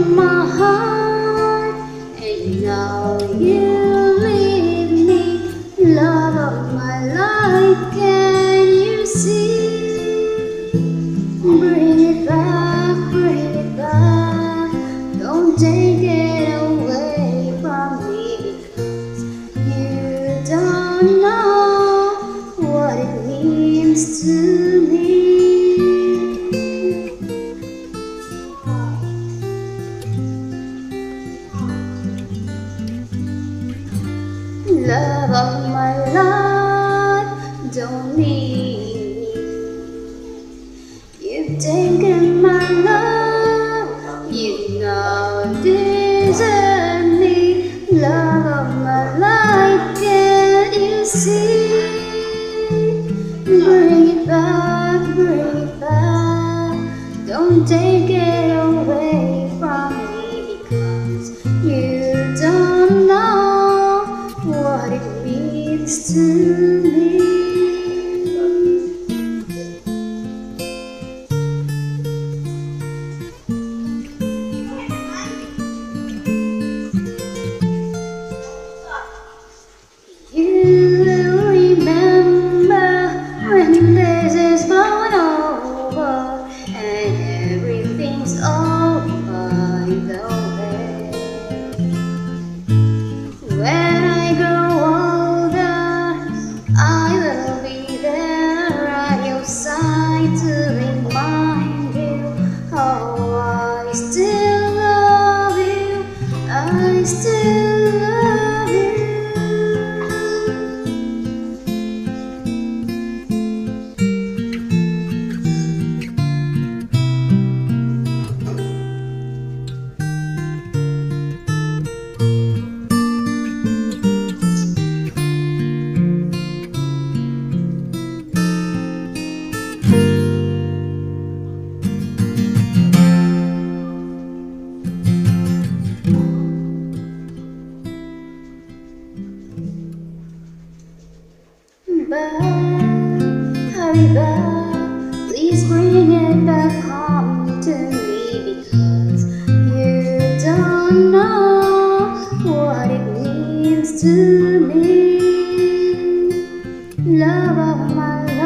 in my heart, and now you leave me, love of my life. Can you see? Bring it back, bring it back. Don't take it away from me, because you don't know what it means to me. Love of my life, don't leave me. You've taken my love, you now desert me. Love of my life, can't you see? Bring it back, bring it back. Don't take it away from me, because you don't know what it means to me. You will remember when this is blown over and everything's over the way. When I grow older, I will be there at your side to remind you how I still love you. I still love you. Back, hurry back, please bring it back home to me, because you don't know what it means to me. Love of my life.